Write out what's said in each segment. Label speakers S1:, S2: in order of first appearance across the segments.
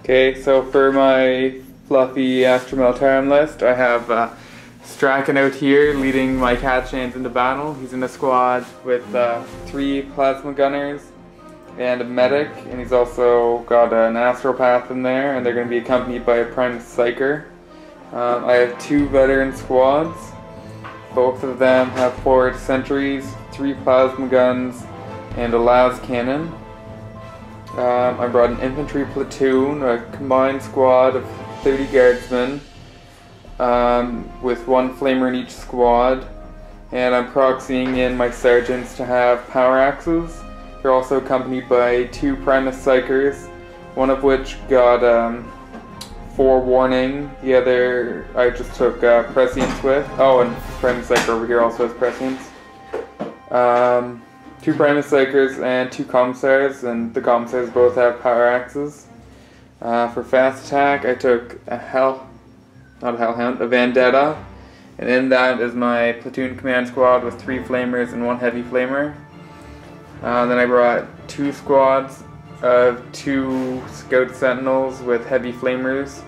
S1: Okay, so for my fluffy Astra Militarum list, I have Strachan out here leading my cat chains into battle. He's in a squad with 3 plasma gunners and a medic, and he's also got an astropath in there, and they're going to be accompanied by a prime psyker. I have 2 veteran squads. Both of them have 4 sentries, 3 plasma guns, and a las cannon. I brought an infantry platoon, a combined squad of 30 guardsmen, with 1 flamer in each squad, and I'm proxying in my sergeants to have power axes. They're also accompanied by 2 Primus Psychers, one of which got forewarning, the other I just took prescience with. Oh, and Primus Psycher over here also has prescience. 2 Primus Psychers and 2 Commissars, and the Commissars both have power axes. For fast attack, I took a Vendetta, and in that is my platoon command squad with 3 flamers and 1 heavy flamer. Then I brought 2 squads of 2 scout sentinels with heavy flamers,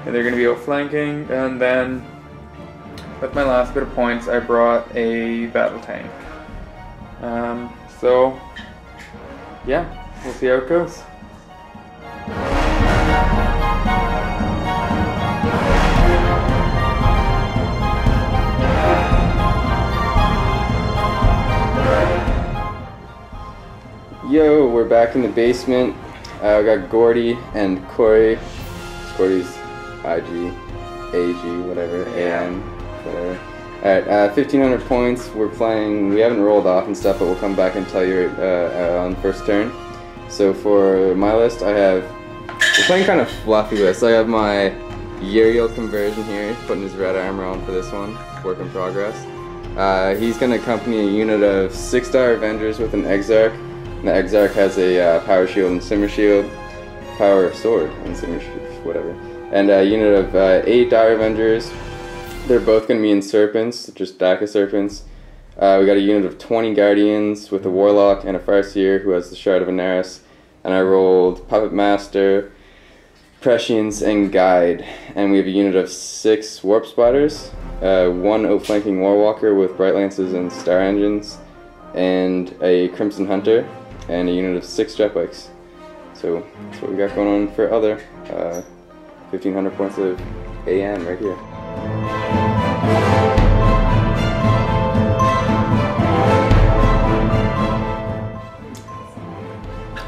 S1: and they're going to be outflanking. And then, with my last bit of points, I brought a battle tank. So, yeah, we'll see how it goes.
S2: Yo, we're back in the basement. We got Gordy and Corey. Gordy's IG, AG, whatever, AN, whatever. Alright, 1500 points. We're playing, we haven't rolled off and stuff, but we'll come back and tell you on first turn. So for my list, we're playing kind of fluffy list. I have my Uriel conversion here, putting his red armor on for this one, work in progress. He's going to accompany a unit of 6-star Avengers with an Exarch. And the Exarch has a power shield and simmer shield, power sword and simmer shield, whatever. And a unit of 8 Dire Avengers. They're both going to be in Serpents, just Daka Serpents. We got a unit of 20 Guardians with a Warlock and a Farseer who has the Shard of Anaris. And I rolled Puppet Master, Prescience, and Guide. And we have a unit of 6 Warp Spiders, 1 outflanking Warwalker with Bright Lances and Star Engines, and a Crimson Hunter, and a unit of 6 jet bikes. So that's what we got going on for other 1500 points of AN right here.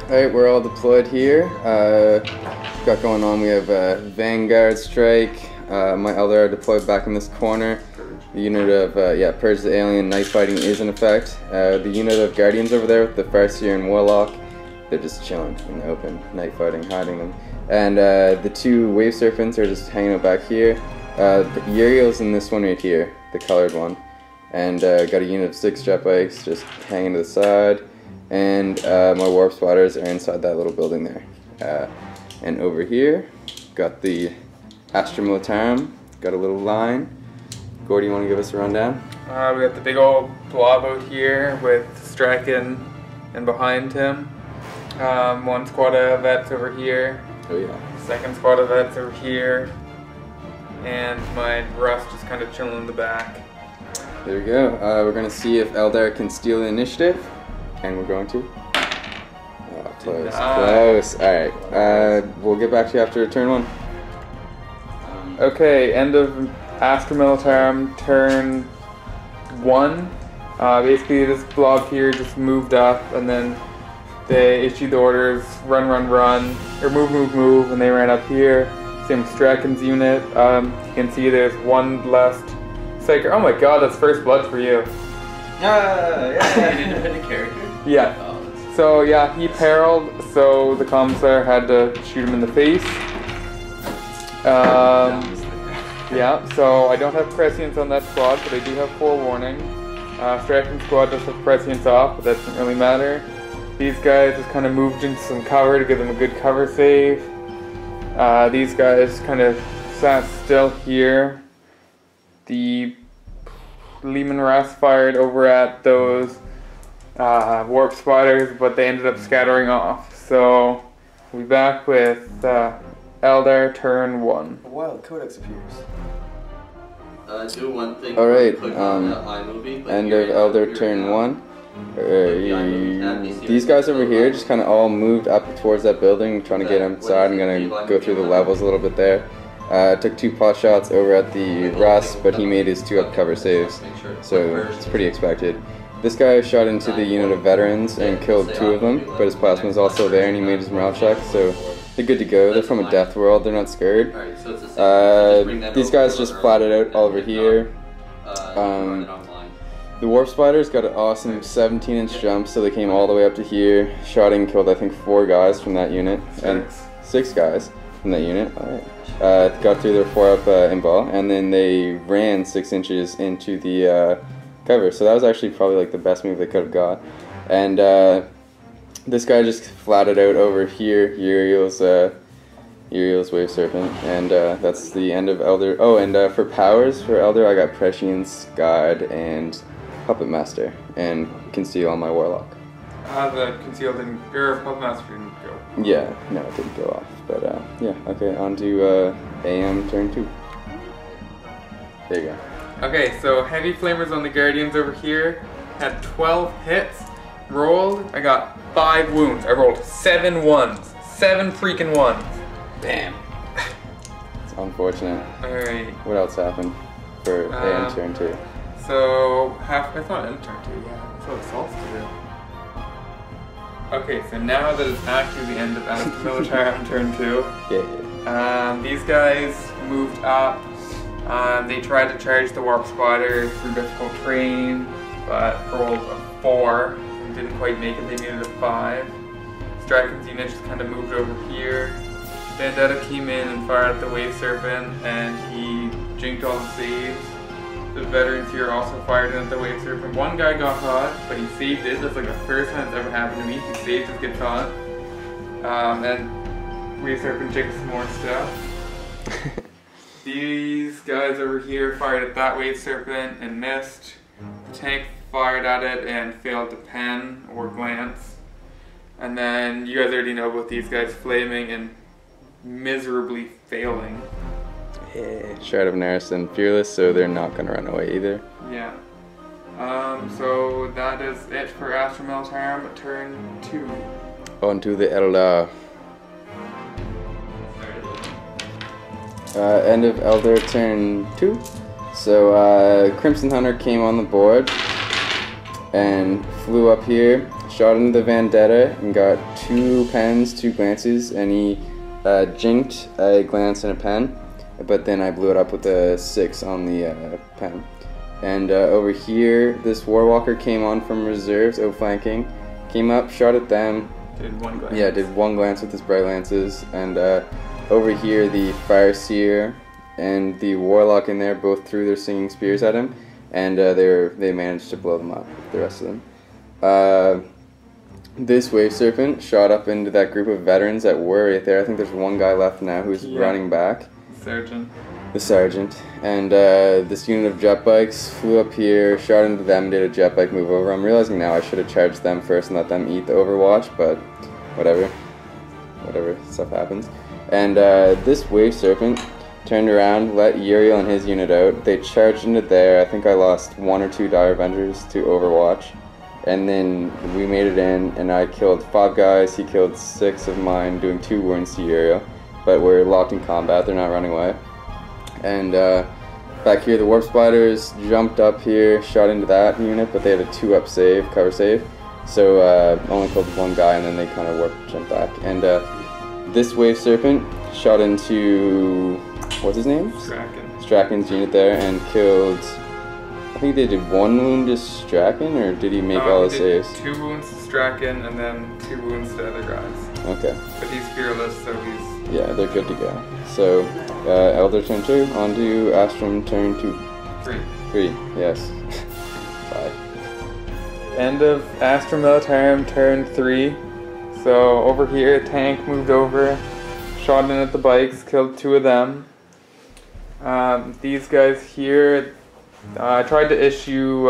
S2: Alright, we're all deployed here. Got going on, we have Vanguard Strike, my Eldar deployed back in this corner. The unit of, Purge the Alien, Night Fighting is in effect. The unit of Guardians over there with the Farseer and Warlock, they're just chilling in the open, night fighting, hiding them. And the 2 Wave Serpents are just hanging out back here. Uriel's in this one right here, the colored one. And got a unit of 6 jet bikes just hanging to the side. And my Warp Spotters are inside that little building there. And over here, got the Astra Militarum, got a little line. Gordy, you want to give us a rundown?
S1: We got the big old blob out here with Strachan and behind him. 1 squad of vets over here.
S2: Oh yeah.
S1: 2nd squad of vets over here. And my Rust just kind of chilling in the back.
S2: There we go. We're going to see if Eldar can steal the initiative. And we're going to. Oh, close. Close. Alright. We'll get back to you after turn 1.
S1: Okay, end of Astra Militarum, turn 1. Basically this blob here just moved up, and then they issued the orders, run, or move, and they ran up here. Same with Strachan's unit. You can see there's 1 left Psyker. Oh my god, that's first blood for you.
S3: Yeah. You didn't hit a character?
S1: Yeah. Oh, so yeah, he periled, so the Commissar had to shoot him in the face. Yeah, so I don't have prescience on that squad, but I do have forewarning. Strachan's squad does have prescience off, but that doesn't really matter. These guys just kind of moved into some cover to give them a good cover save. These guys kind of sat still here. The Lehman Russ fired over at those Warp Spiders, but they ended up scattering off. So we'll be back with Eldar Turn 1.
S3: A wild codex appears.
S4: Do one thing.
S2: Alright,
S4: Click on the iMovie.
S2: end of Eldar Turn 1. These guys over here just kind of all moved up towards that building, trying to get inside. I'm going to go through the levels a little bit there. Took 2 pot shots over at the Rust, but he made his 2 up cover saves, so it's pretty expected. This guy shot into the unit of veterans and killed 2 of them, but his plasma was also there and he made his morale check, so they're good to go. They're from a death world, they're not scared. These guys just flatted out all over here. The Warp Spiders got an awesome 17-inch jump, so they came all the way up to here, shot and killed I think 4 guys from that unit, and 6 guys from that unit. Alright. Got through their 4-up inball, and then they ran 6 inches into the cover, so that was actually probably like the best move they could have got. And this guy just flatted out over here, Uriel's Wave Serpent, and that's the end of Eldar. Oh, and for powers, for Eldar, I got Prescience, Guide, and Puppet Master, and Conceal on my Warlock.
S1: The Conceal didn't, or Puppet Master didn't go.
S2: Yeah, no, it didn't go off, but yeah, okay, on to AM Turn 2. There you go.
S1: Okay, so Heavy Flamers on the Guardians over here, had 12 hits, rolled, I got 5 wounds. I rolled 7 ones. 7 freaking ones.
S2: Damn. It's unfortunate.
S1: Alright.
S2: What else happened for AM Turn 2?
S1: So, it's not in turn 2, yeah. That's what assaults to do. Okay, so now that it's actually the end of Astra Militarum Turn 2,
S2: Yeah.
S1: these guys moved up. They tried to charge the Warp Spider through difficult terrain, but rolled a 4 and didn't quite make it. They needed a 5. Straken's unit just kind of moved over here. Vendetta came in and fired at the Wave Serpent, and he jinked all the saves. The veterans here also fired in at the Wave Serpent. One guy got caught, but he saved it. That's like the first time it's ever happened to me. He saved his get caught. And Wave Serpent jinked some more stuff. These guys over here fired at that Wave Serpent and missed. The tank fired at it and failed to pen or glance. And then you guys already know about these guys flaming and miserably failing.
S2: Yeah. Shroud of Naris and Fearless, so they're not going to run away either.
S1: Yeah. So that is it for Astra Militarum Turn 2.
S2: On to the Eldar. End of Eldar Turn 2. So Crimson Hunter came on the board and flew up here, shot into the Vendetta and got 2 pens, 2 glances, and he jinked a glance and a pen, but then I blew it up with a 6 on the pen. And over here, this Warwalker came on from reserves, outflanking, came up, shot at them.
S1: Did 1 glance.
S2: Yeah, did 1 glance with his Bright Lances, and over here the Fireseer and the Warlock in there both threw their Singing Spears at him, and they managed to blow them up, the rest of them. This Wave Serpent shot up into that group of veterans that were right there. I think there's 1 guy left now who's running back.
S1: Sergeant.
S2: The Sergeant. And this unit of jet bikes flew up here, shot into them, did a jet bike move over. I'm realizing now I should have charged them first and let them eat the Overwatch, but whatever. Whatever, stuff happens. And this Wave Serpent turned around, let Uriel and his unit out. They charged into there. I think I lost 1 or 2 Dire Avengers to Overwatch. And then we made it in, and I killed 5 guys. He killed 6 of mine, doing 2 wounds to Uriel. But we're locked in combat, they're not running away. And back here, the Warp Spiders jumped up here, shot into that unit, but they had a 2-up save, cover save. So only killed 1 guy, and then they kind of warp jumped back. And this Wave Serpent shot into, what's his name? Straken's unit there, and killed, I think they did 1 wound to Straken, or did he make all the saves?
S1: 2 wounds to Straken, and then 2 wounds to other guys.
S2: Okay.
S1: But he's fearless, so he's...
S2: Yeah, they're good to go. So, Eldar Turn 2, on to Astrum Turn 2. 3, yes. Bye.
S1: End of Astra Militarum Turn 3. So over here, a tank moved over, shot in at the bikes, killed 2 of them. These guys here, I tried to issue,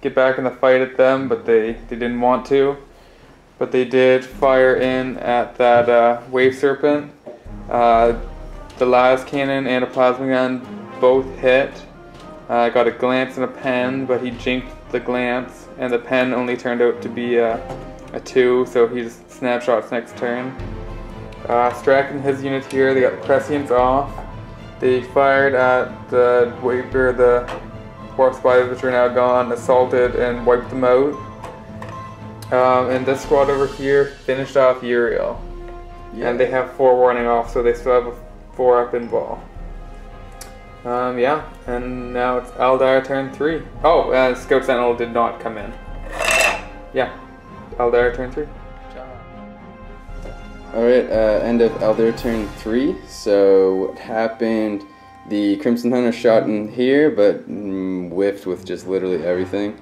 S1: get back in the fight at them, but they didn't want to. But they did fire in at that Wave Serpent. The las cannon and a plasma gun both hit. Got a glance and a pen, but he jinked the glance, and the pen only turned out to be a 2, so he just snapshots next turn. Strack and his unit here, they got the prescience off. They fired at the warp spiders, which are now gone, assaulted and wiped them out. And this squad over here finished off Uriel. Yeah. And they have 4 warning off, so they still have a 4 up in ball. Yeah, and now it's Eldar turn 3. Oh, Scout Sentinel did not come in. Yeah, Eldar turn 3.
S2: Alright, end of Eldar turn 3. So what happened, the Crimson Hunter shot in here, but whiffed with just literally everything.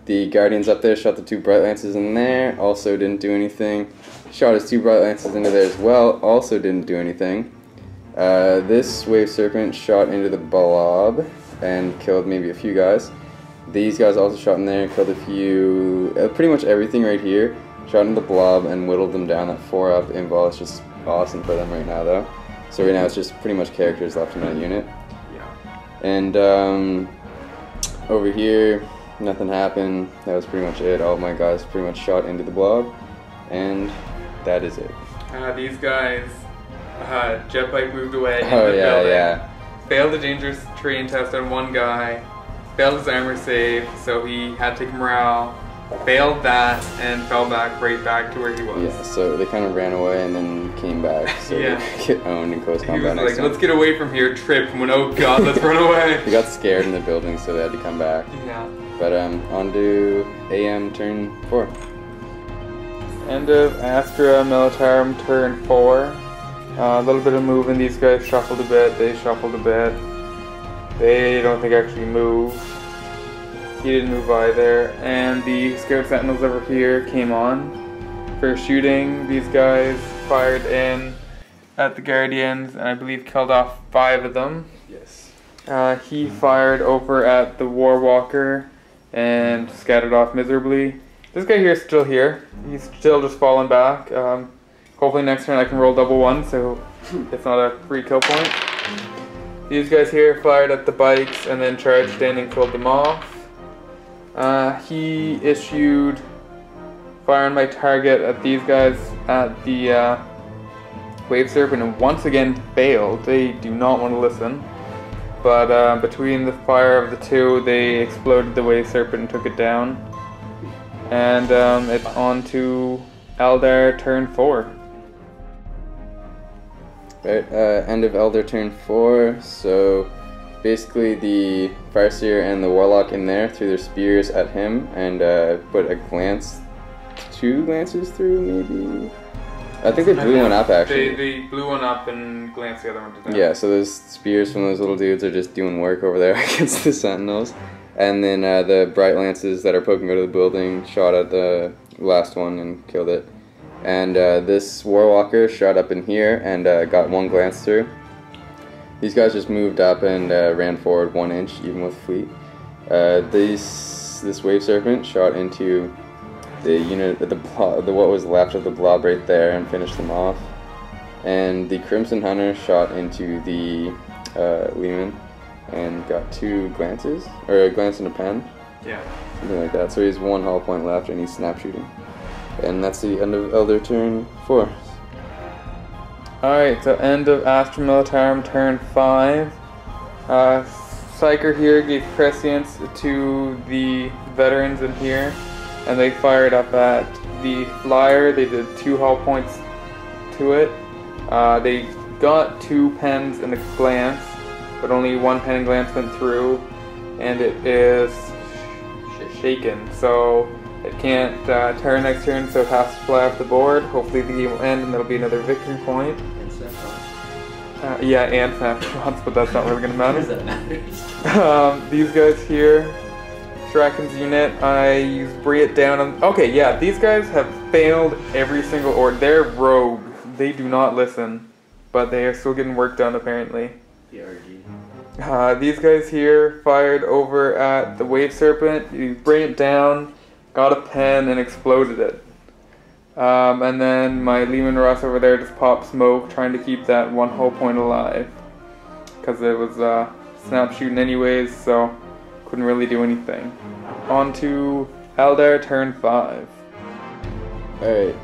S2: The Guardians up there shot the 2 Bright Lances in there, also didn't do anything. Shot his 2 Bright Lances into there as well, also didn't do anything. This Wave Serpent shot into the blob and killed maybe a few guys. These guys also shot in there and killed a few, pretty much everything right here. Shot into the blob and whittled them down. That 4 up invul is just awesome for them right now though. So right now it's just pretty much characters left in that unit.
S1: Yeah.
S2: And over here, nothing happened. That was pretty much it. All of my guys pretty much shot into the blob, and that is it.
S1: These guys, jet bike moved away.
S2: Oh yeah, yeah.
S1: Failed the dangerous terrain test on one guy. Failed his armor save, so he had to take morale. Failed that and fell back right back to where he was.
S2: Yeah, so they kind of ran away and then came back. So
S1: yeah.
S2: They get owned in close combat.
S1: He was
S2: next
S1: like,
S2: time.
S1: let's get away from here, tripped, and went, oh god, let's run away.
S2: He got scared in the building, so they had to come back.
S1: Yeah.
S2: But on to AM turn 4.
S1: End of Astra Militarum turn 4. A little bit of moving. These guys shuffled a bit. They shuffled a bit. They don't think actually moved. He didn't move either. And the Scout Sentinels over here came on for shooting. These guys fired in at the Guardians and I believe killed off 5 of them.
S2: Yes.
S1: He fired over at the Warwalker and scattered off miserably. This guy here is still here. He's still just falling back. Hopefully next turn I can roll double 1, so it's not a free kill point. These guys here fired at the bikes and then charged in and killed them off. He issued fire on my target at these guys at the Wave Serpent and once again failed. They do not want to listen. But between the fire of the 2, they exploded the Wave Serpent and took it down. And it's on to Eldar turn 4.
S2: Right, end of Eldar turn 4. So basically the Farseer and the Warlock in there threw their spears at him and put a glance, 2 glances through maybe? I think they blew one up actually.
S1: They blew one up and glanced the other one to death.
S2: Yeah, so those spears from those little dudes are just doing work over there against the Sentinels. And then the Bright Lances that are poking out of the building shot at the last one and killed it. And this Warwalker shot up in here and got 1 glance through. These guys just moved up and ran forward 1 inch, even with fleet. This Wave Serpent shot into the unit, the what was left of the blob right there, and finished them off. And the Crimson Hunter shot into the Lehman and got 2 glances, or a glance and a pen.
S1: Yeah.
S2: Something like that. So he has 1 hull point left and he's snap shooting. And that's the end of Eldar turn 4.
S1: Alright, so end of Astra Militarum turn 5. Psyker here gave prescience to the veterans in here, and they fired up at the flyer. They did 2 hull points to it. They got 2 pens and a glance, but only 1 pen and glance went through, and it is shaken. So it can't turn next turn, so it has to fly off the board. Hopefully the game will end and there'll be another victory point. Yeah, and snapshots, but that's not really going to matter.
S3: That matters.
S1: These guys here, Draken's unit, I use Bring It Down on... Okay, yeah, these guys have failed every single order. They're rogue. They do not listen, but they are still getting work done apparently. These guys here fired over at the Wave Serpent. You Bring It Down, got a pen, and exploded it. And then my Lehman Russ over there just popped smoke, trying to keep that one hull point alive. Because it was snap shooting anyways, so couldn't really do anything. On to Eldar Turn 5.
S2: Alright,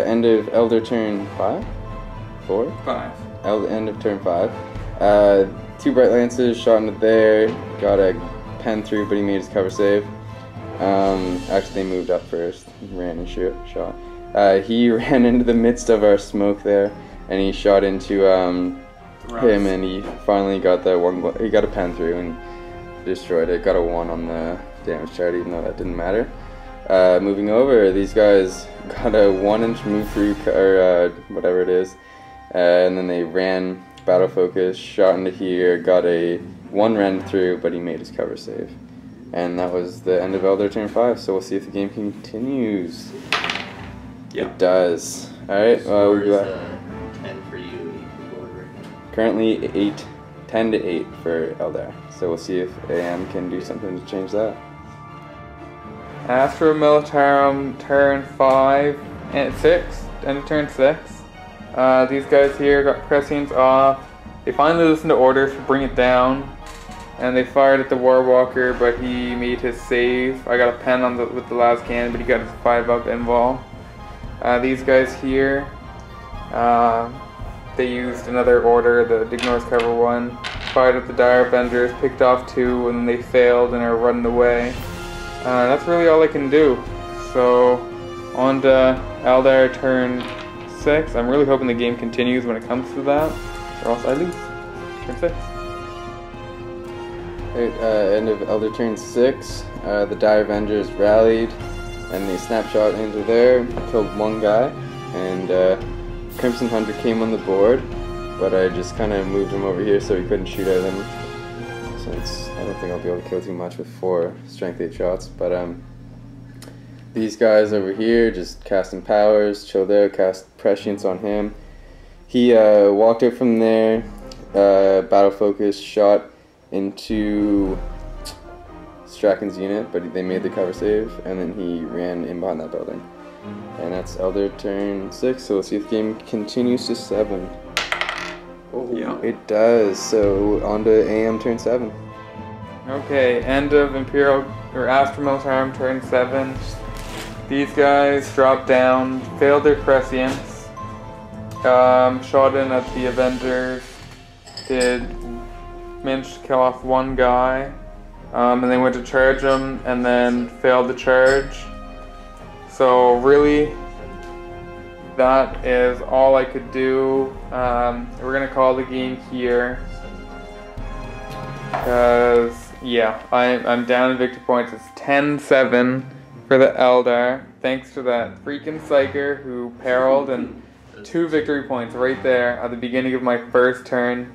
S2: end of Eldar Turn 5? 4?
S1: 5.
S2: End of Turn 5. 2 Bright Lances shot into there, got a pen through, but he made his cover save. Actually, they moved up first, ran and shot. He ran into the midst of our smoke there, and he shot into him, and he finally got that one. He got a pen through and destroyed it. Got a 1 on the damage chart, even though that didn't matter. Moving over, these guys got a 1-inch move through, or whatever it is, and then they ran battle focus, shot into here, got a 1 rend through, but he made his cover save. And that was the end of Eldar Turn 5, so we'll see if the game continues.
S1: Yeah.
S2: It does. Alright, we'll be back.
S4: 10 for you,
S2: Currently 10 to 8 for Eldar. So we'll see if AM can do something to change that.
S1: Astra Militarum Turn 5 and 6, end of Turn 6. These guys here got prescience off. They finally listened to orders to bring it down. And they fired at the Warwalker, but he made his save. I got a pen on with the last cannon, but he got his 5-up invul. These guys here, they used another order, the ignores cover 1. Fired at the Dire Avengers, picked off 2, and they failed and are running away. That's really all I can do. So, on to Eldar Turn 6. I'm really hoping the game continues when it comes to that, or else I lose. Turn 6.
S2: End of Eldar Turn 6, the Dire Avengers rallied, and they snapshot into there, killed 1 guy, and Crimson Hunter came on the board, but I just kind of moved him over here so he couldn't shoot at him, since I don't think I'll be able to kill too much with 4 strength 8 shots, but these guys over here just casting powers, chilled out, cast prescience on him. He walked out from there, battle focus, shot into Strachan's unit, but they made the cover save, and then he ran in behind that building. And that's Eldar Turn 6, so we'll see if the game continues to 7. Oh, yeah. It does, so on to AM Turn 7.
S1: Okay, end of Imperial, or Astra Militarum Turn 7. These guys dropped down, failed their prescience, shot in at the Avengers, managed to kill off 1 guy, and they went to charge him and then failed the charge. So really, that is all I could do. We're gonna call the game here, because yeah, I'm down in victory points. It's 10-7 for the Eldar, thanks to that freaking Psyker who periled, and 2 victory points right there at the beginning of my first turn.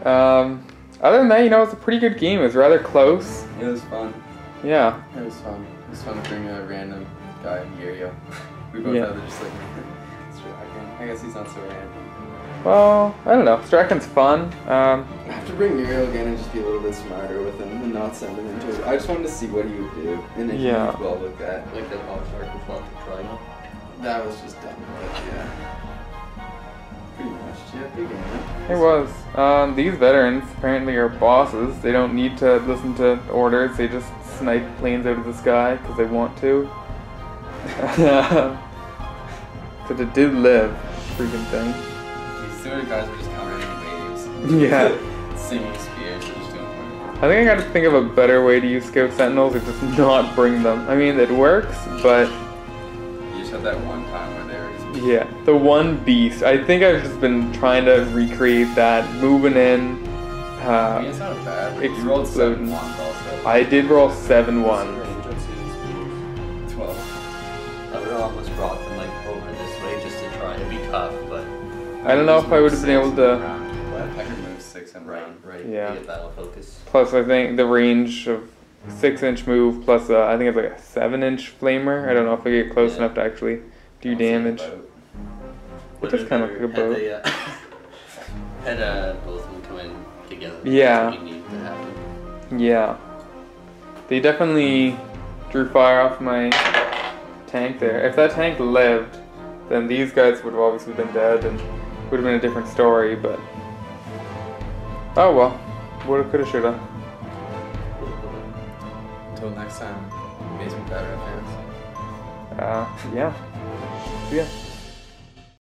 S1: Other than that, you know, it's a pretty good game. It was rather close.
S2: It was fun.
S1: Yeah.
S2: It was fun. It was fun to bring a random guy, Uriel. We both have just like, I guess he's not so random.
S1: Well, I don't know. Strachan's fun.
S2: I have to bring Uriel again and just be a little bit smarter with him and not send him into it. I just wanted to see what he would do. And then he was well looked at.
S4: Like that Hawkshark with lots of triangle.
S2: That was just dumb, but yeah. Pretty much. Yeah, big game, huh?
S1: It was. These veterans apparently are bosses. They don't need to listen to orders. They just snipe planes out of the sky because they want to. But it did live, freaking thing.
S3: These 2 guys were just countering the waves.
S1: Yeah.
S3: Singing spears, they're just doing it.
S1: I think I gotta think of a better way to use Scout Sentinels, or just not bring them. I mean, it works, but...
S3: You just had that one time where they were just...
S1: Yeah, the one beast. I think I've just been trying to recreate that, moving in.
S3: I mean, it's not bad, but you rolled 7-1 also.
S1: I did roll 7-1.
S4: 12. I would have almost brought them like over this way just to try to be tough, but...
S1: I don't know if I would have been able to...
S3: I could move 6 and round.
S4: Right,
S1: yeah.
S4: get battle focus.
S1: Plus, I think the range of 6-inch move, plus I think it's like a 7-inch flamer. I don't know if I get close enough to actually do damage. It just kind of like a boat.
S4: Had both of them come in together.
S1: Yeah.
S4: That's what you need to happen.
S1: Yeah. They definitely drew fire off my tank there. If that tank lived, then these guys would have obviously been dead and would have been a different story, but... Oh well. Woulda, coulda, shoulda.
S3: Until next time, basement Batrep fans.
S1: Yeah. See ya.